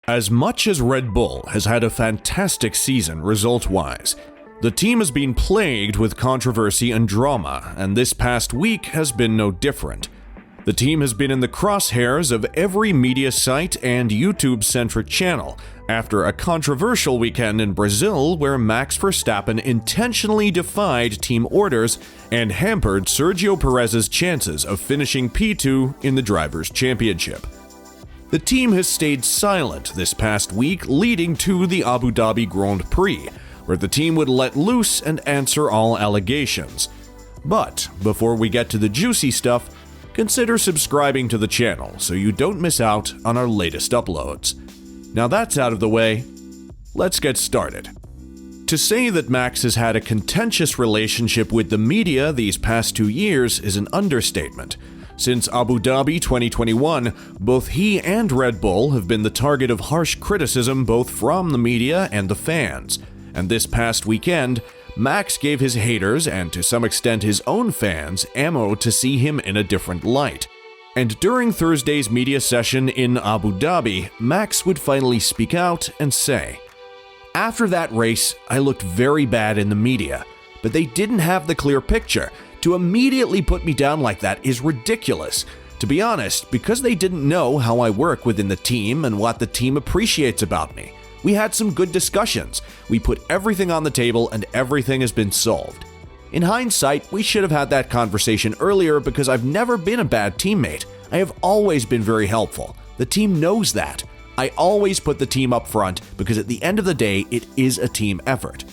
As much as Red Bull has had a fantastic season result-wise, the team has been plagued with controversy and drama, and this past week has been no different. The team has been in the crosshairs of every media site and YouTube-centric channel after a controversial weekend in Brazil where Max Verstappen intentionally defied team orders and hampered Sergio Perez's chances of finishing P2 in the Drivers' Championship. The team has stayed silent this past week, leading to the Abu Dhabi Grand Prix, where the team would let loose and answer all allegations. But before we get to the juicy stuff, consider subscribing to the channel so you don't miss out on our latest uploads. Now that's out of the way, let's get started. To say that Max has had a contentious relationship with the media these past 2 years is an understatement. Since Abu Dhabi 2021, both he and Red Bull have been the target of harsh criticism both from the media and the fans. And this past weekend, Max gave his haters, and to some extent his own fans, ammo to see him in a different light. And during Thursday's media session in Abu Dhabi, Max would finally speak out and say, "After that race, I looked very bad in the media, but they didn't have the clear picture. To immediately put me down like that is ridiculous. To be honest, because they didn't know how I work within the team and what the team appreciates about me. We had some good discussions. We put everything on the table and everything has been solved. In hindsight, we should have had that conversation earlier because I've never been a bad teammate. I have always been very helpful. The team knows that. I always put the team up front because at the end of the day, it is a team effort."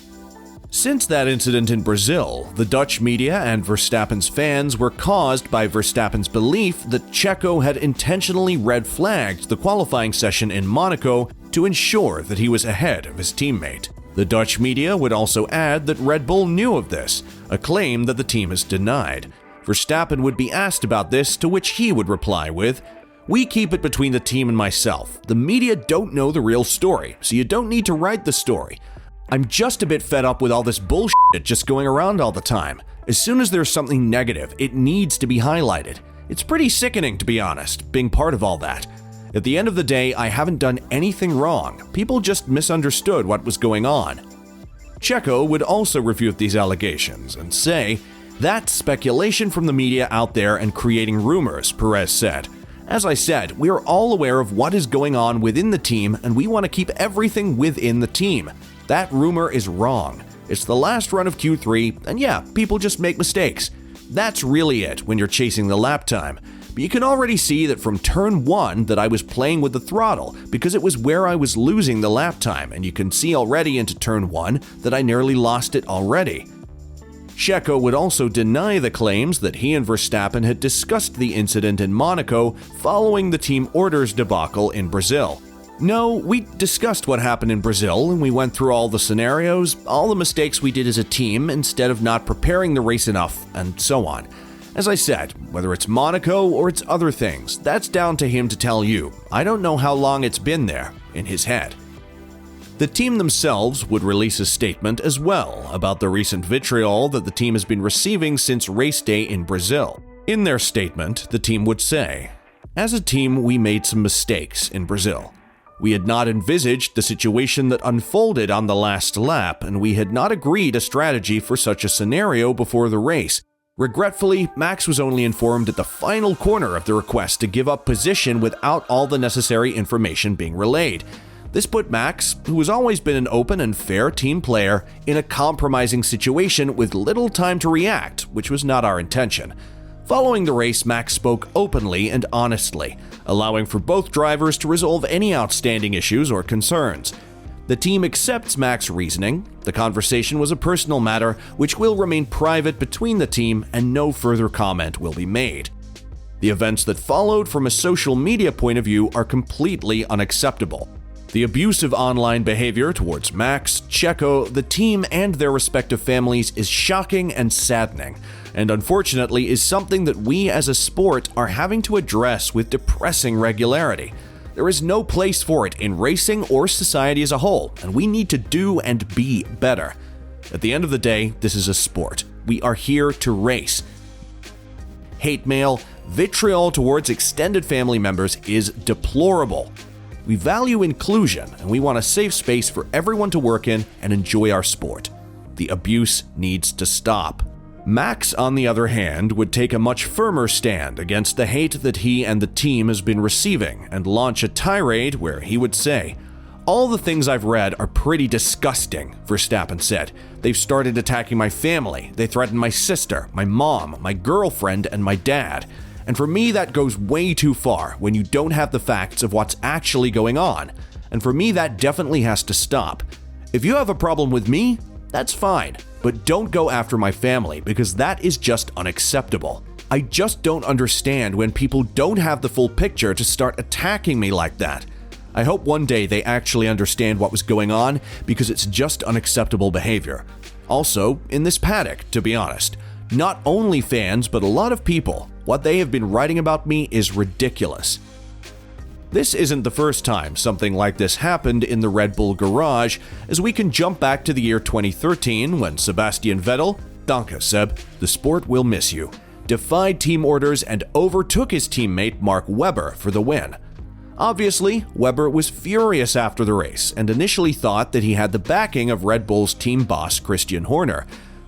Since that incident in Brazil, the Dutch media and Verstappen's fans were caused by Verstappen's belief that Checo had intentionally red flagged the qualifying session in Monaco to ensure that he was ahead of his teammate. The Dutch media would also add that Red Bull knew of this, a claim that the team has denied. Verstappen would be asked about this, to which he would reply with, "We keep it between the team and myself. The media don't know the real story, so you don't need to write the story. I'm just a bit fed up with all this bullshit just going around all the time. As soon as there's something negative, it needs to be highlighted. It's pretty sickening, to be honest, being part of all that. At the end of the day, I haven't done anything wrong. People just misunderstood what was going on." Checo would also refute these allegations and say, "That's speculation from the media out there and creating rumors," Perez said. "As I said, we are all aware of what is going on within the team and we want to keep everything within the team. That rumor is wrong. It's the last run of Q3, and yeah, people just make mistakes. That's really it when you're chasing the lap time. But you can already see that from turn 1 that I was playing with the throttle because it was where I was losing the lap time, and you can see already into turn 1 that I nearly lost it already." Checo would also deny the claims that he and Verstappen had discussed the incident in Monaco following the team orders debacle in Brazil. "No, we discussed what happened in Brazil and we went through all the scenarios, all the mistakes we did as a team instead of not preparing the race enough, and so on. As I said, whether it's Monaco or it's other things, that's down to him to tell you. I don't know how long it's been there, in his head." The team themselves would release a statement as well about the recent vitriol that the team has been receiving since race day in Brazil. In their statement, the team would say, "As a team, we made some mistakes in Brazil. We had not envisaged the situation that unfolded on the last lap, and we had not agreed a strategy for such a scenario before the race. Regretfully, Max was only informed at the final corner of the request to give up position without all the necessary information being relayed. This put Max, who has always been an open and fair team player, in a compromising situation with little time to react, which was not our intention." Following the race, Max spoke openly and honestly, allowing for both drivers to resolve any outstanding issues or concerns. The team accepts Max's reasoning. The conversation was a personal matter, which will remain private between the team, and no further comment will be made. The events that followed from a social media point of view are completely unacceptable. The abusive online behavior towards Max, Checo, the team, and their respective families is shocking and saddening, and unfortunately is something that we as a sport are having to address with depressing regularity. There is no place for it in racing or society as a whole, and we need to do and be better. At the end of the day, this is a sport. We are here to race. Hate mail, vitriol towards extended family members is deplorable. We value inclusion, and we want a safe space for everyone to work in and enjoy our sport. The abuse needs to stop." Max, on the other hand, would take a much firmer stand against the hate that he and the team has been receiving and launch a tirade where he would say, "All the things I've read are pretty disgusting," Verstappen said. "They've started attacking my family. They threatened my sister, my mom, my girlfriend, and my dad. And for me, that goes way too far when you don't have the facts of what's actually going on. And for me, that definitely has to stop. If you have a problem with me, that's fine, but don't go after my family because that is just unacceptable. I just don't understand when people don't have the full picture to start attacking me like that. I hope one day they actually understand what was going on because it's just unacceptable behavior. Also, in this paddock, to be honest, not only fans but a lot of people, what they have been writing about me is ridiculous." This isn't the first time something like this happened in the Red Bull garage, as we can jump back to the year 2013 when Sebastian Vettel, danke Seb, the sport will miss you, defied team orders and overtook his teammate Mark Webber for the win. Obviously, Webber was furious after the race and initially thought that he had the backing of Red Bull's team boss Christian Horner.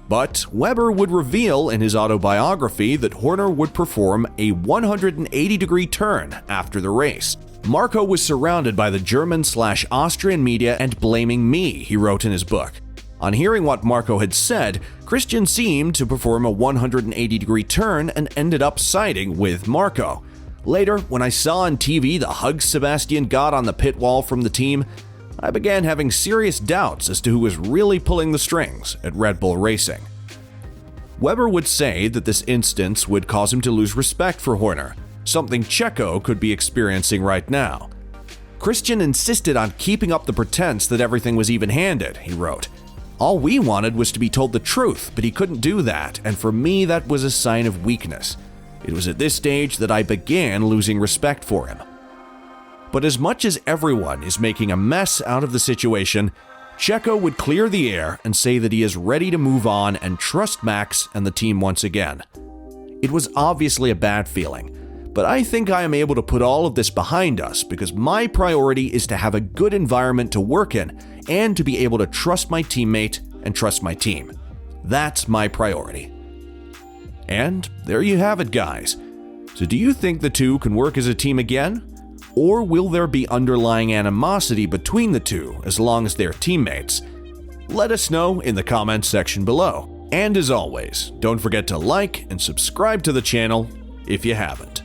But Webber would reveal in his autobiography that Horner would perform a 180-degree turn after the race. "Marco was surrounded by the German/Austrian media and blaming me," he wrote in his book. On hearing what Marco had said, Christian seemed to perform a 180-degree turn and ended up siding with Marco. Later, when I saw on TV the hugs Sebastian got on the pit wall from the team, I began having serious doubts as to who was really pulling the strings at Red Bull Racing. Webber would say that this instance would cause him to lose respect for Horner, something Checo could be experiencing right now. "Christian insisted on keeping up the pretense that everything was even-handed," he wrote. "All we wanted was to be told the truth, but he couldn't do that, and for me that was a sign of weakness. It was at this stage that I began losing respect for him." But as much as everyone is making a mess out of the situation, Checo would clear the air and say that he is ready to move on and trust Max and the team once again. It was obviously a bad feeling, but I think I am able to put all of this behind us because my priority is to have a good environment to work in and to be able to trust my teammate and trust my team. That's my priority. And there you have it, guys. So do you think the two can work as a team again? Or will there be underlying animosity between the two as long as they're teammates? Let us know in the comments section below. And as always, don't forget to like and subscribe to the channel if you haven't.